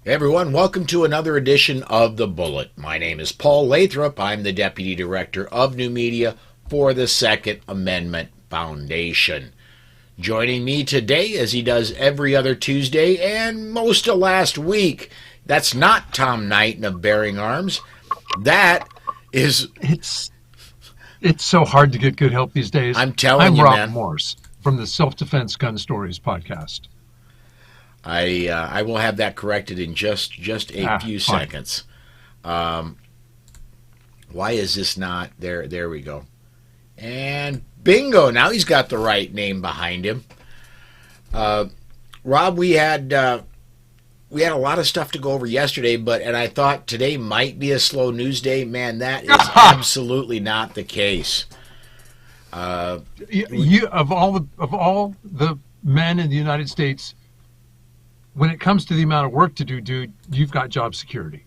Hey everyone, welcome to another edition of The Bullet. My name is Paul Lathrop. I'm the Deputy Director of New Media for the Second Amendment Foundation. Joining me today, as he does every other Tuesday and most of last week, that's not Tom Knighton of Bearing Arms. That is, It's so hard to get good help these days. I'm telling I'm you, Rob man. Morse from the Self Defense Gun Stories podcast. I will have that corrected in just a few Fine. seconds. Why is this not there? There we go. And bingo! Now he's got the right name behind him. Rob, we had a lot of stuff to go over yesterday, and I thought today might be a slow news day. Man, that is absolutely not the case. You of all the men in the United States, when it comes to the amount of work to do, dude, you've got job security.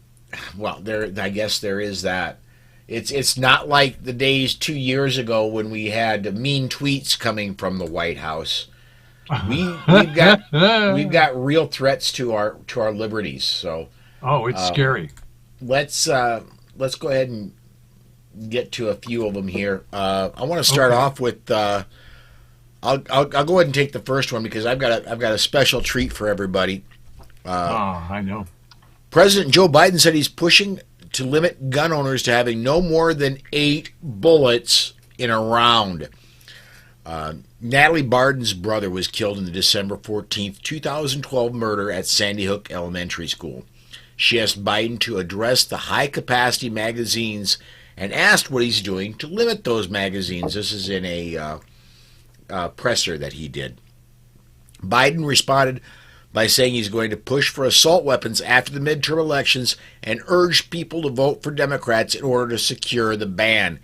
Well, I guess there is that. It's not like the days 2 years ago when we had mean tweets coming from the White House. We've got real threats to our liberties. So Oh, it's scary. let's go ahead and get to a few of them here. I want to start off with. I'll go ahead and take the first one because I've got a special treat for everybody. I know. President Joe Biden said he's pushing to limit gun owners to having no more than 8 bullets in a round. Natalie Barden's brother was killed in the December 14th, 2012 murder at Sandy Hook Elementary School. She asked Biden to address the high-capacity magazines and asked what he's doing to limit those magazines. This is in a presser that he did. Biden responded by saying he's going to push for assault weapons after the midterm elections and urge people to vote for Democrats in order to secure the ban.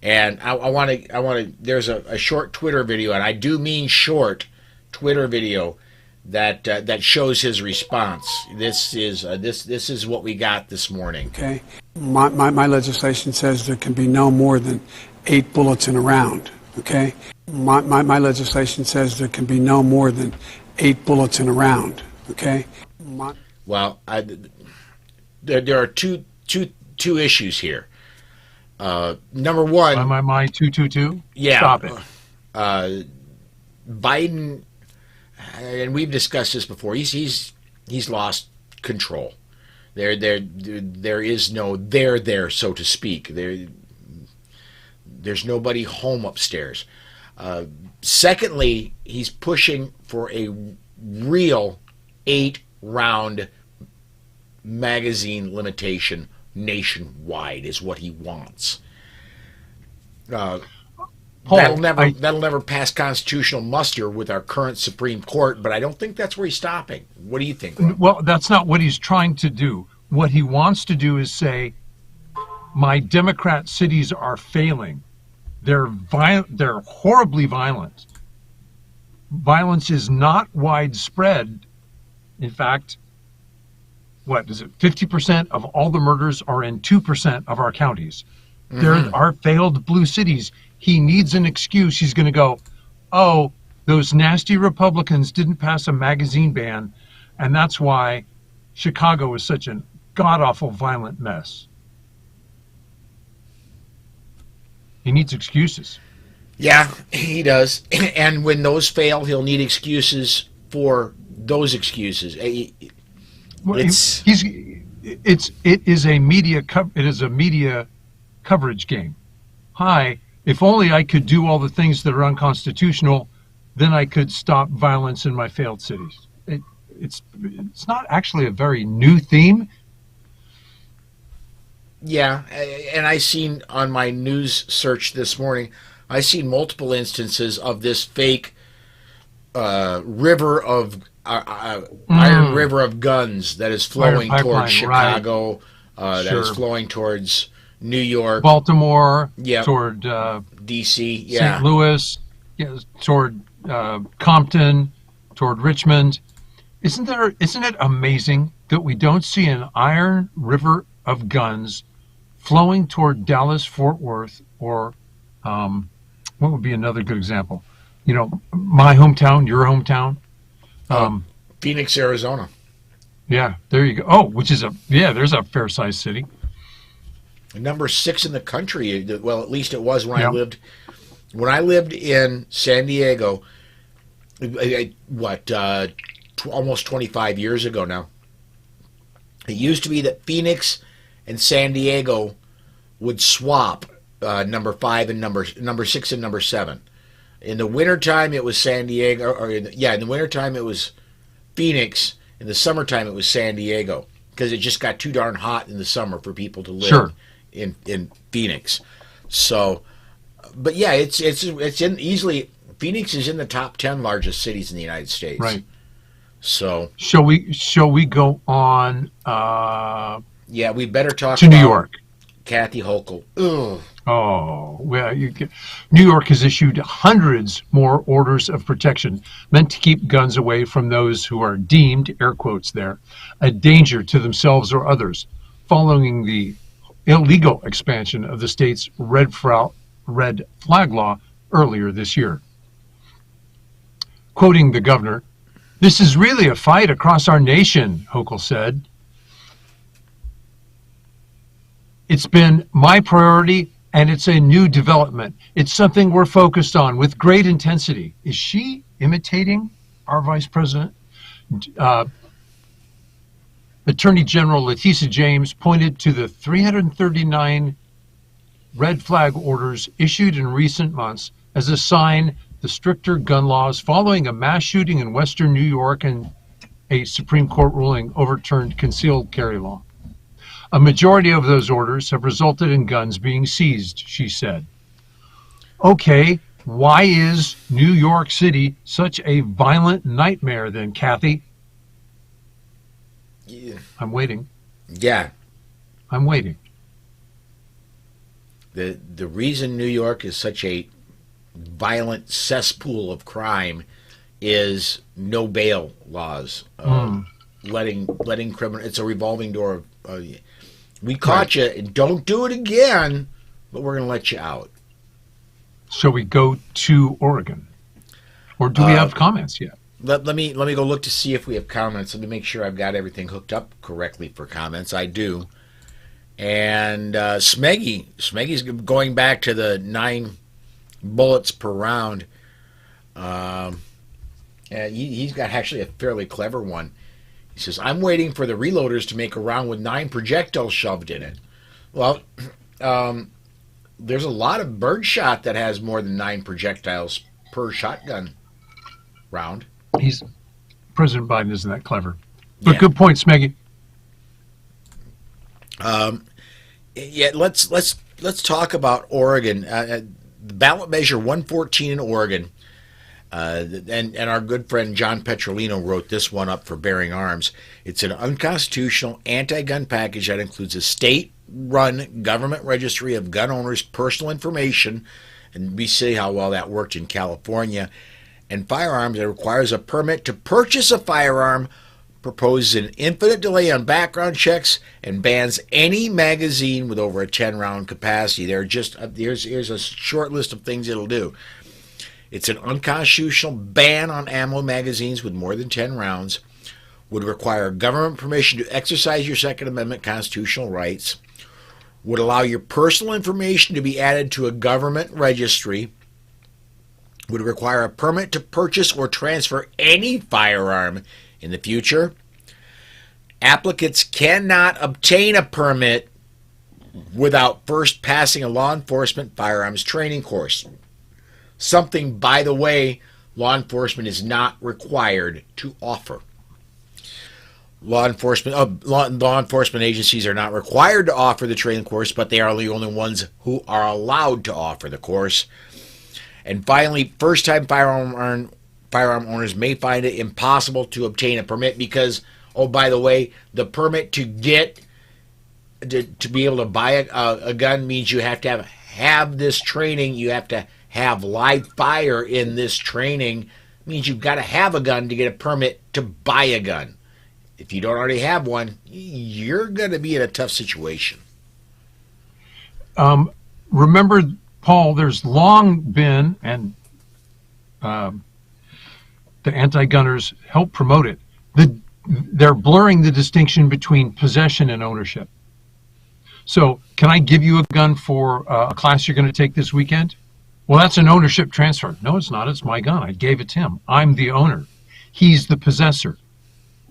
And I want to. There's a short Twitter video, and I do mean short Twitter video that shows his response. This is what we got this morning. Okay, my legislation says there can be no more than 8 bullets in a round. Okay, my legislation says there can be no more than 8 bullets in a round. Okay. Well, there are two issues here. Number one, My 222. yeah, Stop it. Biden, and we've discussed this before. He's lost control. There is no there, so to speak. There's nobody home upstairs. Secondly, he's pushing for a real 8-round magazine limitation nationwide is what he wants. Paul, that'll never pass constitutional muster with our current Supreme Court, but I don't think that's where he's stopping. What do you think, Rob? Well, that's not what he's trying to do. What he wants to do is say, my Democrat cities are failing. They're horribly violent. Violence is not widespread. In fact, what is it? 50% of all the murders are in 2% of our counties. Mm-hmm. There are failed blue cities. He needs an excuse. He's going to go, oh, those nasty Republicans didn't pass a magazine ban, and that's why Chicago is such a god-awful violent mess. He needs excuses. Yeah, he does. And when those fail, he'll need excuses for those excuses. It is a media coverage game. Hi, if only I could do all the things that are unconstitutional, then I could stop violence in my failed cities. It's not actually a very new theme. Yeah, and I seen on my news search this morning, I seen multiple instances of this fake river of iron river of guns that is flowing towards Chicago, right. That is flowing towards New York, Baltimore, yep. toward D.C., yeah. St. Louis, toward Compton, toward Richmond. Isn't it amazing that we don't see an iron river of guns flowing toward Dallas, Fort Worth, or what would be another good example? My hometown, your hometown. Phoenix, Arizona. Yeah, there you go. Oh, which is there's a fair-sized city. Number 6 in the country. Well, at least it was when I Yeah. lived in San Diego. Almost 25 years ago now. It used to be that Phoenix and San Diego would swap number 5 and number 6 and number 7. In the wintertime, it was San Diego. In the wintertime, it was Phoenix. In the summertime, it was San Diego because it just got too darn hot in the summer for people to live Sure. in Phoenix. So, but yeah, it's in easily. Phoenix is in the top 10 largest cities in the United States. Right. So, Shall we go on yeah, we better talk to about New York? Kathy Hochul. Ugh. Oh, well, New York has issued hundreds more orders of protection meant to keep guns away from those who are deemed, air quotes there, a danger to themselves or others, following the illegal expansion of the state's red flag law earlier this year. Quoting the governor, "This is really a fight across our nation," Hochul said. "It's been my priority, and it's a new development. It's something we're focused on with great intensity." Is she imitating our vice president? Attorney General Letitia James pointed to the 339 red flag orders issued in recent months as a sign the stricter gun laws following a mass shooting in western New York and a Supreme Court ruling overturned concealed carry law. "A majority of those orders have resulted in guns being seized," she said. Okay, why is New York City such a violent nightmare then, Kathy? Yeah. I'm waiting. Yeah. I'm waiting. The reason New York is such a violent cesspool of crime is no bail laws. Letting criminal. It's a revolving door. We caught you, and don't do it again, but we're going to let you out. Shall we go to Oregon, or do we have comments yet? Let me go look to see if we have comments. Let me make sure I've got everything hooked up correctly for comments. I do. And Smeggy's going back to the 9 bullets per round. And he's got actually a fairly clever one. He says, "I'm waiting for the reloaders to make a round with 9 projectiles shoved in it." Well, there's a lot of birdshot that has more than 9 projectiles per shotgun round. President Biden isn't that clever. But Yeah. good point, Smeggy. Yeah, let's talk about Oregon. The ballot measure 114 in Oregon, and our good friend John Petrolino wrote this one up for Bearing Arms. It's an unconstitutional anti-gun package that includes a state-run government registry of gun owners' personal information, and we see how well that worked in California, and firearms that requires a permit to purchase a firearm, proposes an infinite delay on background checks, and bans any magazine with over a 10-round capacity. Here's a short list of things it'll do. It's an unconstitutional ban on ammo magazines with more than 10 rounds, would require government permission to exercise your Second Amendment constitutional rights, would allow your personal information to be added to a government registry, would require a permit to purchase or transfer any firearm in the future. Applicants cannot obtain a permit without first passing a law enforcement firearms training course. Something, by the way, law enforcement is not required to offer. Law enforcement agencies are not required to offer the training course, but they are the only ones who are allowed to offer the course. And finally, first-time firearm owners may find it impossible to obtain a permit because, oh, by the way, the permit to be able to buy a gun means you have to have this training. You have to have live fire in this training. It means you've got to have a gun to get a permit to buy a gun. If you don't already have one, you're going to be in a tough situation. Remember, Paul, there's long been, and the anti-gunners help promote it, the they're blurring the distinction between possession and ownership. So, can I give you a gun for a class you're going to take this weekend? Well, that's an ownership transfer. No, it's not. It's my gun. I gave it to him. I'm the owner. He's the possessor.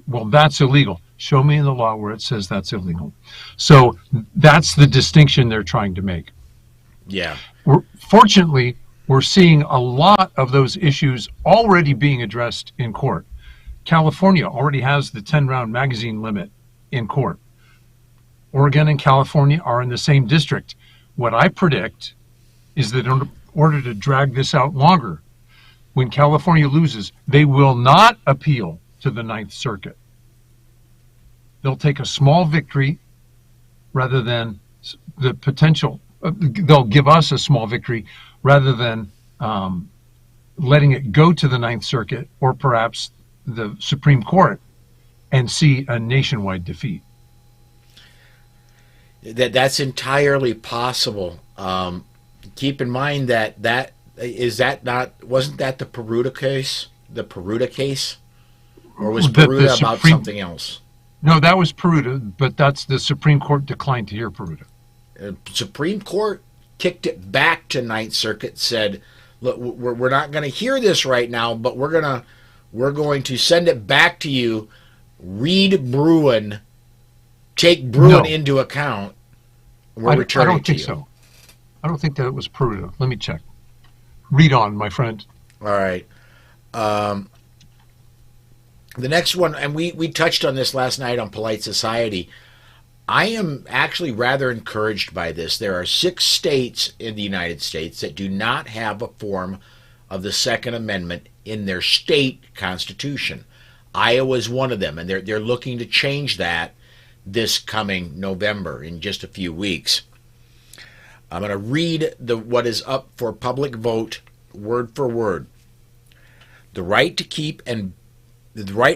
Well, that's illegal. Show me in the law where it says that's illegal. So that's the distinction they're trying to make. Yeah. Fortunately, we're seeing a lot of those issues already being addressed in court. California already has the 10-round magazine limit in court. Oregon and California are in the same district. What I predict is that in order to drag this out longer, when California loses, they will not appeal to the Ninth Circuit. They'll take a small victory rather than the potential. They'll give us a small victory rather than letting it go to the Ninth Circuit or perhaps the Supreme Court and see a nationwide defeat. That's entirely possible. Keep in mind that wasn't that the Peruta case? The Peruta case? Or was Peruta about something else? No, that was Peruta, but that's the Supreme Court declined to hear Peruta. Supreme Court kicked it back to Ninth Circuit, said, look, we're not going to hear this right now, but we're going to send it back to you, read Bruin, take Bruin into account, and we'll return it to you. I don't think so. I don't think that it was Peruta. Let me check. Read on, my friend. All right. The next one, and we touched on this last night on Polite Society. I am actually rather encouraged by this. There are 6 states in the United States that do not have a form of the Second Amendment in their state constitution. Iowa is one of them, and they're looking to change that this coming November, in just a few weeks. I'm going to read what is up for public vote word for word. The right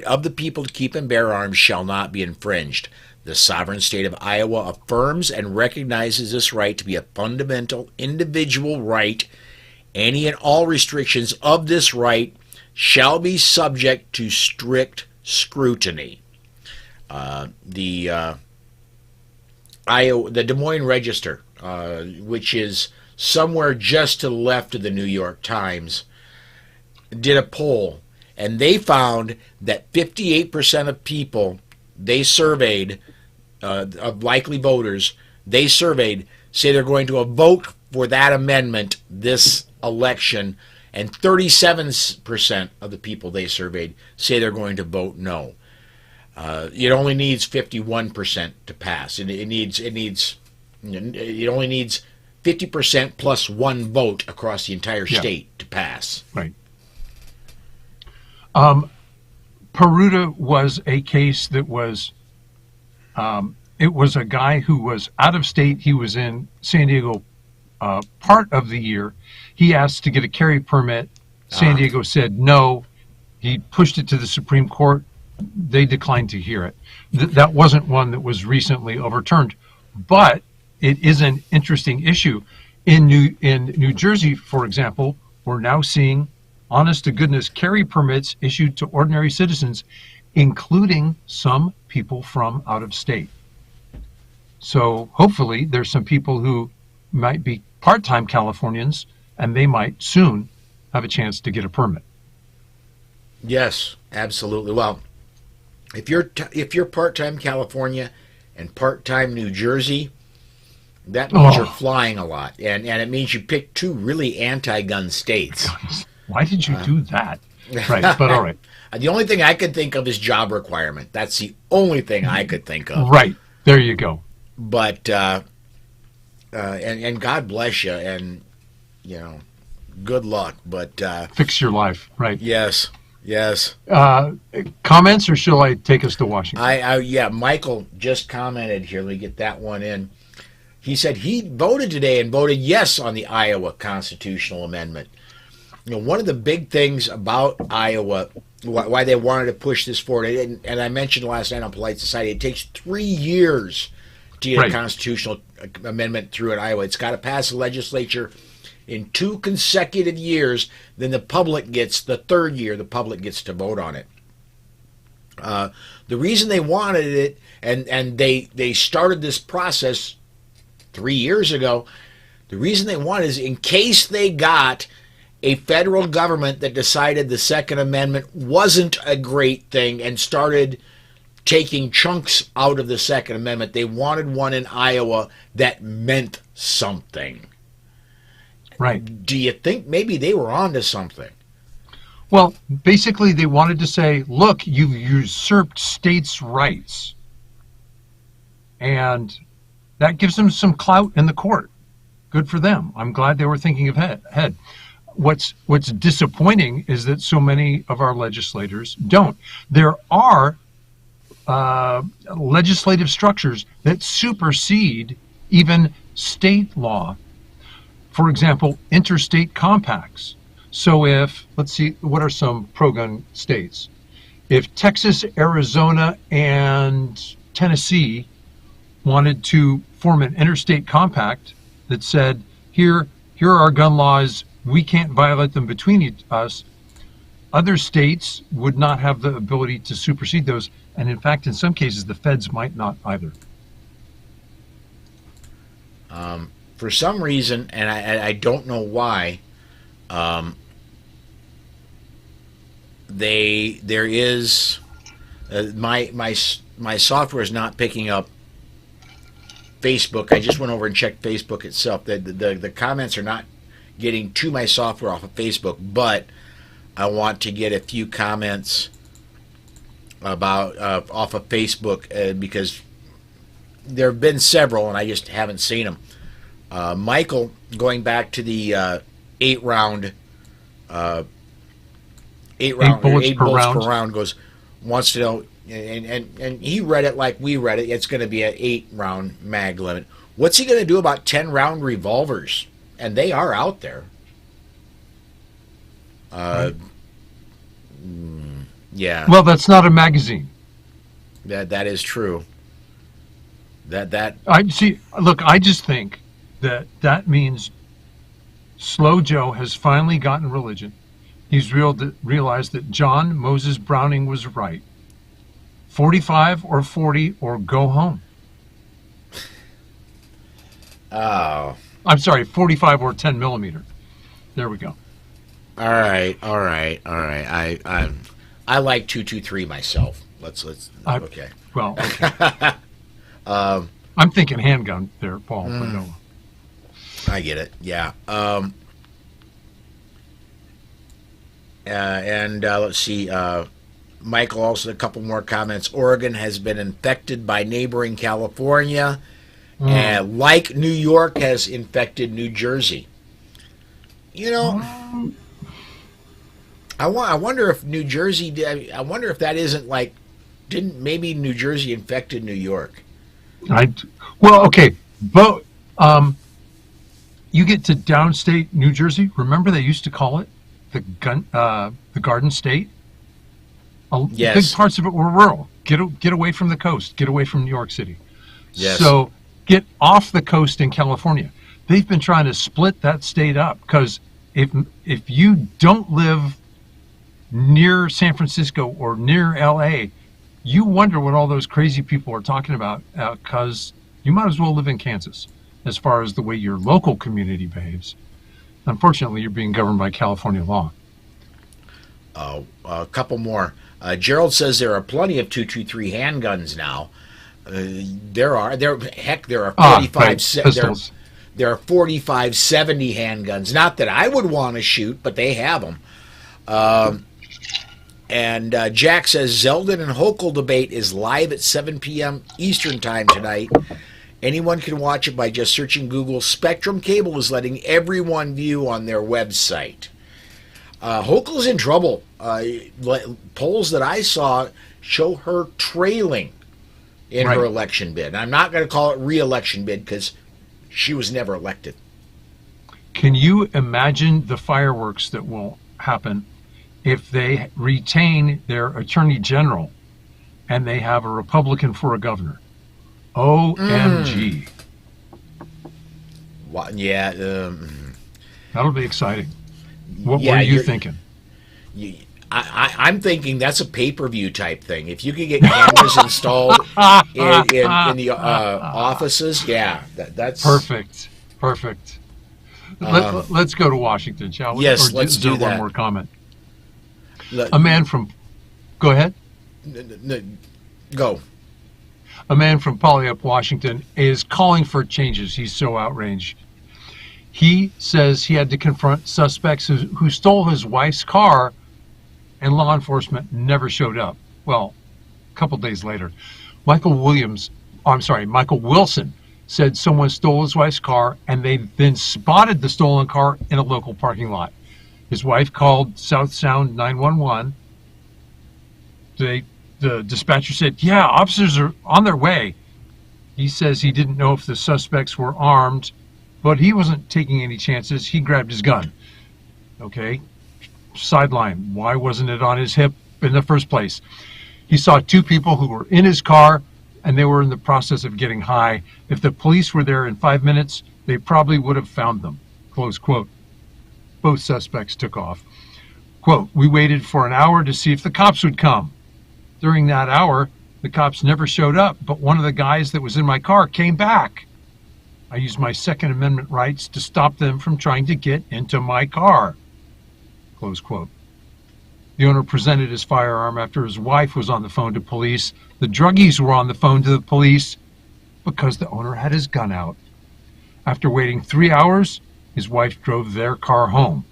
of the people to keep and bear arms shall not be infringed. The sovereign state of Iowa affirms and recognizes this right to be a fundamental individual right. Any and all restrictions of this right shall be subject to strict scrutiny. The Des Moines Register, which is somewhere just to the left of the New York Times, did a poll, and they found that 58% of people they surveyed, of likely voters they surveyed, say they're going to vote for that amendment this election, and 37% of the people they surveyed say they're going to vote no. It only needs 51% to pass. It only needs 50% plus one vote across the entire state to pass. Right. Peruta was a case that was, it was a guy who was out of state. He was in San Diego part of the year. He asked to get a carry permit. San Diego said no. He pushed it to the Supreme Court. They declined to hear it. That wasn't one that was recently overturned, but it is an interesting issue. In New Jersey, for example, we're now seeing honest-to-goodness carry permits issued to ordinary citizens, including some people from out of state. So hopefully there's some people who might be part-time Californians, and they might soon have a chance to get a permit. Yes, absolutely. Well, if you're part-time California and part-time New Jersey, that means you're flying a lot, and it means you picked 2 really anti-gun states. Why did you do that? Right, but all right. The only thing I could think of is job requirement. That's the only thing I could think of. Right, there you go. But and God bless you, and good luck. But fix your life, right? Yes. Comments, or shall I take us to Washington? Yeah. Michael just commented here. Let me get that one in. He said he voted today and voted yes on the Iowa constitutional amendment. One of the big things about Iowa, why they wanted to push this forward, and I mentioned last night on Polite Society, it takes 3 years to get a constitutional amendment through in Iowa. It's got to pass the legislature in 2 consecutive years. Then the third year, the public gets to vote on it. The reason they wanted it, and they started this process 3 years ago. The reason they wanted it is in case they got a federal government that decided the Second Amendment wasn't a great thing and started taking chunks out of the Second Amendment. They wanted one in Iowa that meant something. Right. Do you think maybe they were onto something? Well, basically, they wanted to say, look, you've usurped states' rights. And that gives them some clout in the court. Good for them. I'm glad they were thinking ahead. What's disappointing is that so many of our legislators don't. There are legislative structures that supersede even state law. For example, interstate compacts. So if, let's see, what are some pro-gun states? If Texas, Arizona, and Tennessee wanted to form an interstate compact that said, here are our gun laws, we can't violate them between us, other states would not have the ability to supersede those. And in fact, in some cases, the feds might not either. For some reason, and I don't know why, there is my software is not picking up Facebook. I just went over and checked Facebook itself. The comments are not getting to my software off of Facebook, but I want to get a few comments about off of Facebook because there have been several and I just haven't seen them. Michael, going back to the 8 bullets per round, wants to know, and he read it like we read it. It's going to be an 8-round mag limit. What's he going to do about 10-round revolvers? And they are out there. Yeah. Well, that's not a magazine. That is true. I see. Look, I just think that means Slow Joe has finally gotten religion. He's realized that John Moses Browning was right. 45 or 40 or go home. Oh. I'm sorry, 45 or 10 millimeter. There we go. All right. I like 223 myself. Let's okay. Well, okay. I'm thinking handgun there, Paul. But no. I get it. Yeah. And let's see. Michael, also a couple more comments. Oregon has been infected by neighboring California, and like New York has infected New Jersey. You know, I wonder if New Jersey. I wonder if that isn't like. Didn't maybe New Jersey infected New York? Well, okay, but you get to downstate New Jersey. Remember they used to call it the Garden State. Yes. Big parts of it were rural. Get away from the coast. Get away from New York City. Yes. So get off the coast in California. They've been trying to split that state up because if you don't live near San Francisco or near L.A., you wonder what all those crazy people are talking about because you might as well live in Kansas as far as the way your local community behaves. Unfortunately, you're being governed by California law. A couple more. Gerald says there are plenty of 223 handguns now. There are 45 there are 4570 handguns. Not that I would want to shoot, but they have them. And Jack says Zeldin and Hochul debate is live at 7 p.m. Eastern time tonight. Anyone can watch it by just searching Google. Spectrum Cable is letting everyone view on their website. Hochul's in trouble. Polls that I saw show her trailing in her election bid. And I'm not going to call it re-election bid because she was never elected. Can you imagine the fireworks that will happen if they retain their attorney general and they have a Republican for a governor? OMG. Yeah. That'll be exciting. What were you thinking? I'm thinking that's a pay-per-view type thing. If you could get cameras installed in the offices, yeah, that's Perfect. Perfect. Let's go to Washington, shall we? Yes, Or let's is there do that. one more comment? Le- A man from, go ahead. Go. A man from Puyallup, Washington, is calling for changes. He's so outraged. He says he had to confront suspects who stole his wife's car, and law enforcement never showed up. Well, a couple days later, Michael Wilson said someone stole his wife's car, and they then spotted the stolen car in a local parking lot. His wife called South Sound 911. The dispatcher said, yeah, officers are on their way. He says he didn't know if the suspects were armed, but he wasn't taking any chances. He grabbed his gun. Okay, sideline. Why wasn't it on his hip in the first place? He saw two people who were in his car, and they were in the process of getting high. If the police were there in 5 minutes, they probably would have found them. Close quote. Both suspects took off. Quote, we waited for an hour to see if the cops would come. During that hour, the cops never showed up, but one of the guys that was in my car came back. I used my Second Amendment rights to stop them from trying to get into my car. Close quote. The owner presented his firearm after his wife was on the phone to police. The druggies were on the phone to the police because the owner had his gun out. After waiting 3 hours, his wife drove their car home.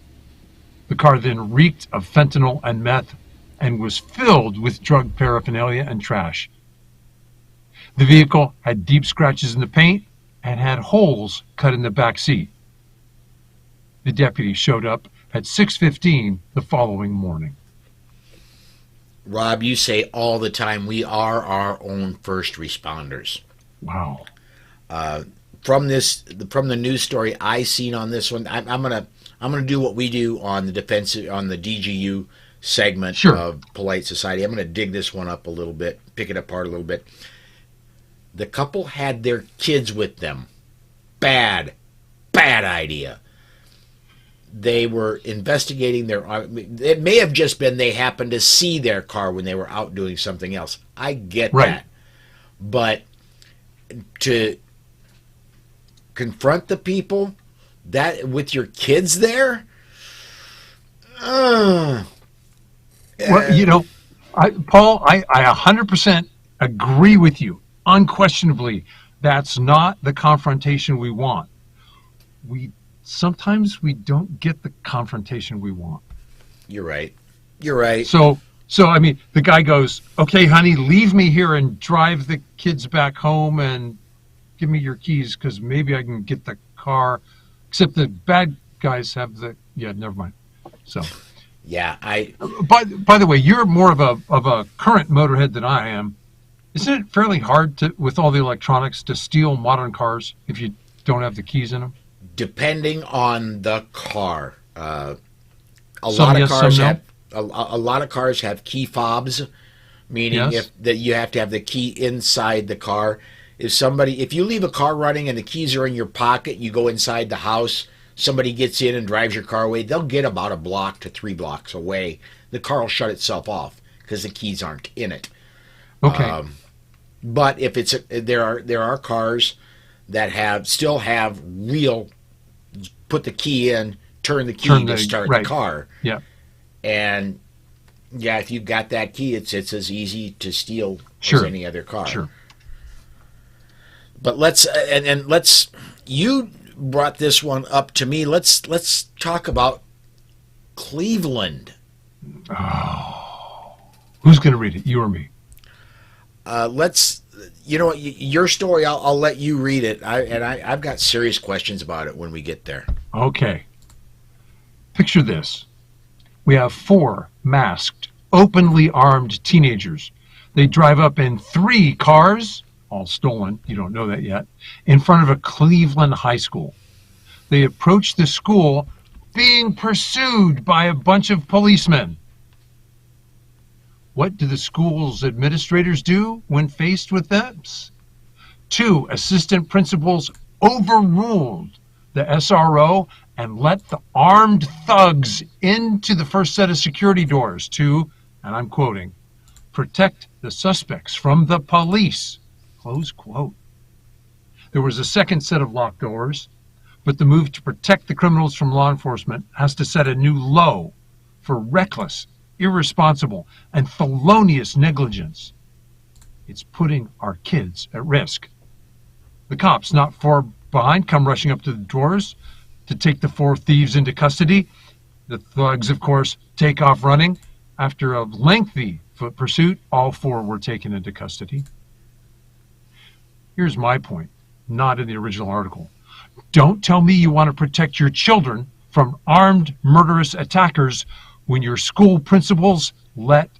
The car then reeked of fentanyl and meth and was filled with drug paraphernalia and trash. The vehicle had deep scratches in the paint and had holes cut in the back seat. The deputy showed up at 6:15 the following morning. Rob, you say all the time we are our own first responders. Wow. From the news story I seen on this one, I'm gonna do what we do on the DGU segment of Polite Society. I'm gonna dig this one up a little bit, pick it apart a little bit. The couple had their kids with them. Bad idea. They were investigating it may have just been they happened to see their car when they were out doing something else. I get that. But to confront the people that with your kids there, well, Paul, I 100% agree with you. Unquestionably, that's not the confrontation we want. Sometimes we don't get the confrontation we want. You're right. So I mean, the guy goes, okay, honey, leave me here and drive the kids back home and give me your keys because maybe I can get the car. Except the bad guys have never mind. So. Yeah, By the way, you're more of a current motorhead than I am. Isn't it fairly hard with all the electronics to steal modern cars if you don't have the keys in them? Depending on the car, a lot of cars have key fobs, meaning that you have to have the key inside the car. If you leave a car running and the keys are in your pocket, you go inside the house, somebody gets in and drives your car away, they'll get about a block to 3 blocks away. The car will shut itself off because the keys aren't in it. Okay. But if there are cars that still have real, put the key in, turn the key to start the car. Yeah. And yeah, if you've got that key, it's as easy to steal as any other car. Sure. But you brought this one up to me. Let's talk about Cleveland. Oh. Who's going to read it, you or me? Your story, I'll let you read it. I've got serious questions about it when we get there. Okay. Picture this. We have 4 masked, openly armed teenagers. They drive up in 3 cars, all stolen, you don't know that yet, in front of a Cleveland high school. They approach the school being pursued by a bunch of policemen. What do the school's administrators do when faced with this? 2 assistant principals overruled the SRO and let the armed thugs into the first set of security doors to, and I'm quoting, protect the suspects from the police, close quote. There was a second set of locked doors, but the move to protect the criminals from law enforcement has to set a new low for reckless, irresponsible, and felonious negligence. It's putting our kids at risk. The cops, not far behind, come rushing up to the doors to take the 4 thieves into custody. The thugs, of course, take off running. After a lengthy foot pursuit, all 4 were taken into custody. Here's my point, not in the original article. Don't tell me you want to protect your children from armed, murderous attackers when your school principals let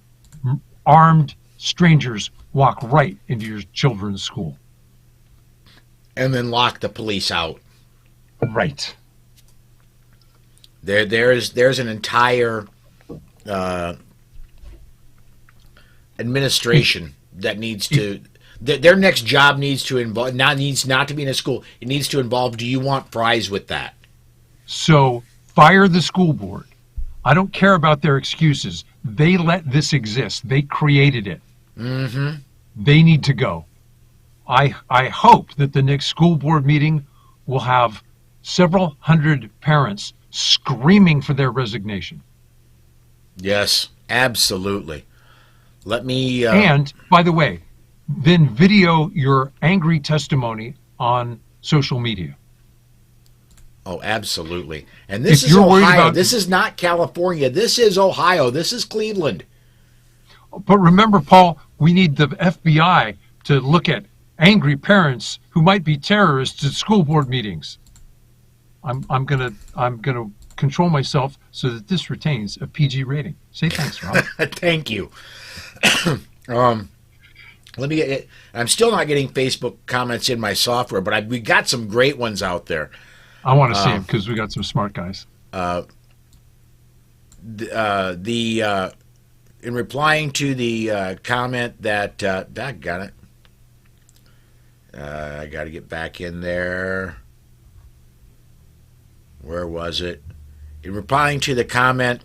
armed strangers walk right into your children's school. And then lock the police out. Right. There's an entire administration that needs to. Their next job needs to involve. Needs not to be in a school. It needs to involve. Do you want fries with that? So fire the school board. I don't care about their excuses. They let this exist. They created it. Mm-hmm. They need to go. I hope that the next school board meeting will have several hundred parents screaming for their resignation. Yes, absolutely. Let me. And, by the way, then video your angry testimony on social media. Oh, absolutely. And this If is you're worried Ohio. about- This is not California. This is Ohio. This is Cleveland. But remember, Paul, we need the FBI to look at angry parents who might be terrorists at school board meetings. I'm gonna control myself so that this retains a PG rating. Say thanks, Rob. Thank you. Let me get it. I'm still not getting Facebook comments in my software, but we got some great ones out there. I want to see him because we got some smart guys. In replying to the comment that Doug got it. I got to get back in there. Where was it? In replying to the comment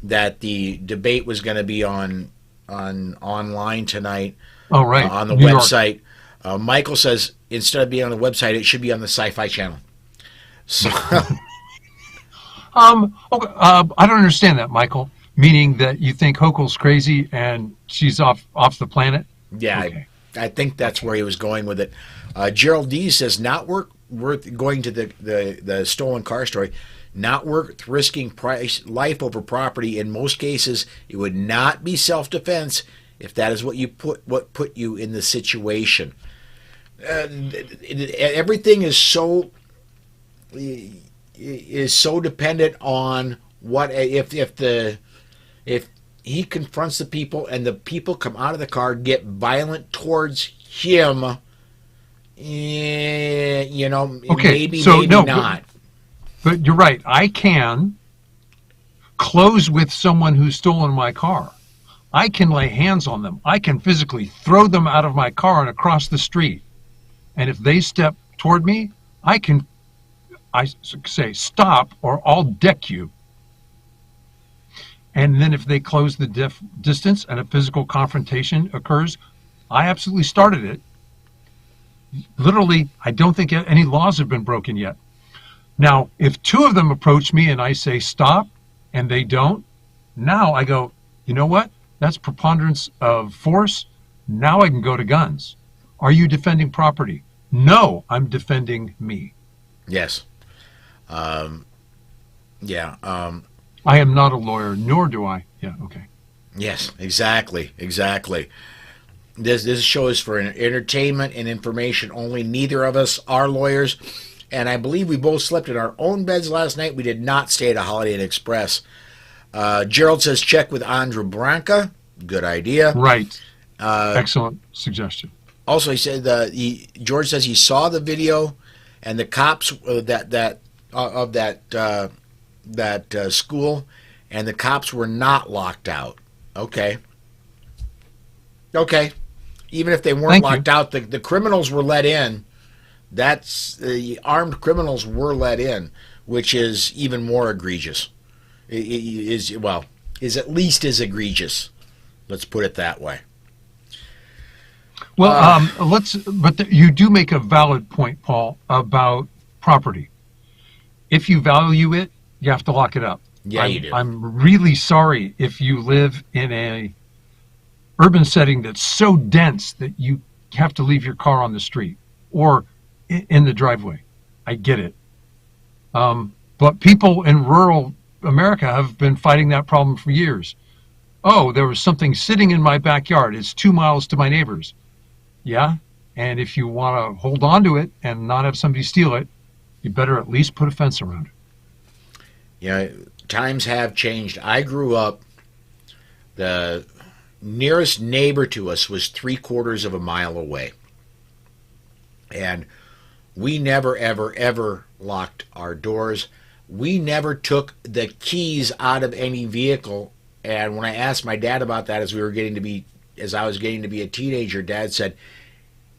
that the debate was going to be on online tonight. Oh, right. On the New York. website. Michael says instead of being on the website, it should be on the Sci-Fi Channel. So, Okay, I don't understand that, Michael. Meaning that you think Hochul's crazy and she's off the planet? yeah, Okay. I think that's where he was going with it. Gerald D says not worth going to the stolen car story. Not worth risking life over property. In most cases, it would not be self-defense if that is what put you in the situation. Everything is so dependent on what if he confronts the people and the people come out of the car, get violent towards him. Okay, maybe not. But you're right. I can close with someone who's stolen my car. I can lay hands on them. I can physically throw them out of my car and across the street. And if they step toward me, I say, stop or I'll deck you. And then if they close the distance and a physical confrontation occurs, I absolutely started it. Literally, I don't think any laws have been broken yet. Now, if 2 of them approach me and I say stop and they don't, now I go, you know what? That's preponderance of force. Now I can go to guns. Are you defending property? No, I'm defending me. Yes. Yeah. I am not a lawyer, nor do I. Yeah, okay. Yes, exactly. This show is for entertainment and information only. Neither of us are lawyers, and I believe we both slept in our own beds last night. We did not stay at a Holiday Inn Express. Gerald says check with Andra Branca. Good idea. Right. Excellent suggestion. Also, he said George says he saw the video, and the cops of that school, and the cops were not locked out. Okay. Even if they weren't locked out, the criminals were let in. The armed criminals were let in. which is even more egregious. Is at least as egregious. Let's put it that way. Well, you do make a valid point, Paul, about property. If you value it, you have to lock it up. Yeah, you do. I'm really sorry if you live in a urban setting that's so dense that you have to leave your car on the street or in the driveway. I get it. But people in rural America have been fighting that problem for years. Oh, there was something sitting in my backyard. It's 2 miles to my neighbor's. Yeah, and if you want to hold on to it and not have somebody steal it, you better at least put a fence around it. Yeah, times have changed. I grew up, the nearest neighbor to us was 3/4 of a mile away. And we never, ever, ever locked our doors. We never took the keys out of any vehicle. And when I asked my dad about that as I was getting to be a teenager, Dad said,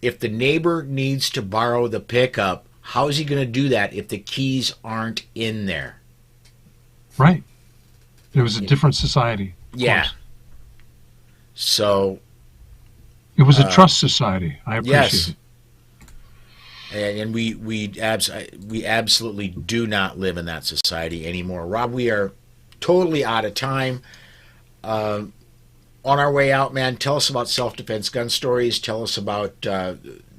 if the neighbor needs to borrow the pickup, how is he going to do that if the keys aren't in there? Right. It was a different society. Yeah. Course. So. It was a trust society. I appreciate yes. it. And we absolutely do not live in that society anymore. Rob, we are totally out of time. On our way out, man, tell us about Self-Defense Gun Stories. Tell us about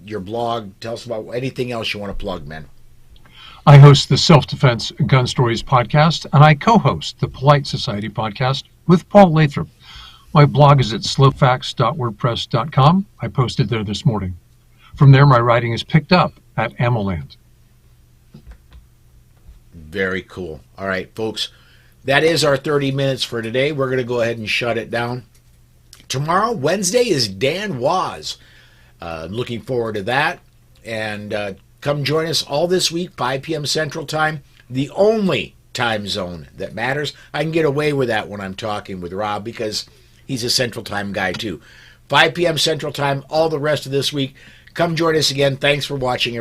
your blog. Tell us about anything else you want to plug, man. I host the Self-Defense Gun Stories podcast, and I co-host the Polite Society podcast with Paul Lathrop. My blog is at slowfacts.wordpress.com. I posted there this morning. From there, my writing is picked up at Amoland. Very cool. All right, folks. That is our 30 minutes for today. We're going to go ahead and shut it down. Tomorrow, Wednesday, is Dan Waz. Looking forward to that. And come join us all this week, 5 p.m. Central Time, the only time zone that matters. I can get away with that when I'm talking with Rob because he's a Central Time guy too. 5 p.m. Central Time, all the rest of this week. Come join us again. Thanks for watching, everybody.